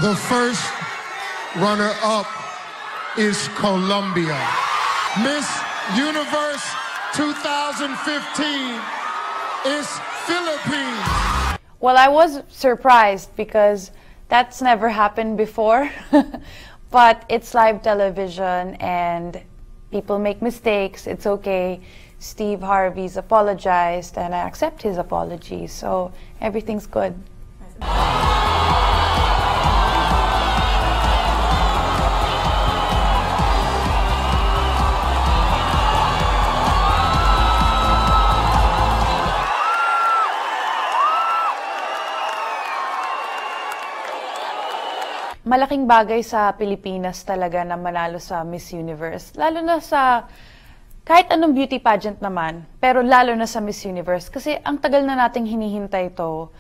The first runner-up is Colombia. Miss Universe 2015 is Philippines. Well, I was surprised because that's never happened before. But it's live television and people make mistakes. It's okay. Steve Harvey's apologized and I accept his apology. So everything's good. Malaking bagay sa Pilipinas talaga na manalo sa Miss Universe. Lalo na sa kahit anong beauty pageant naman, pero lalo na sa Miss Universe. Kasi ang tagal na nating hinihintay ito.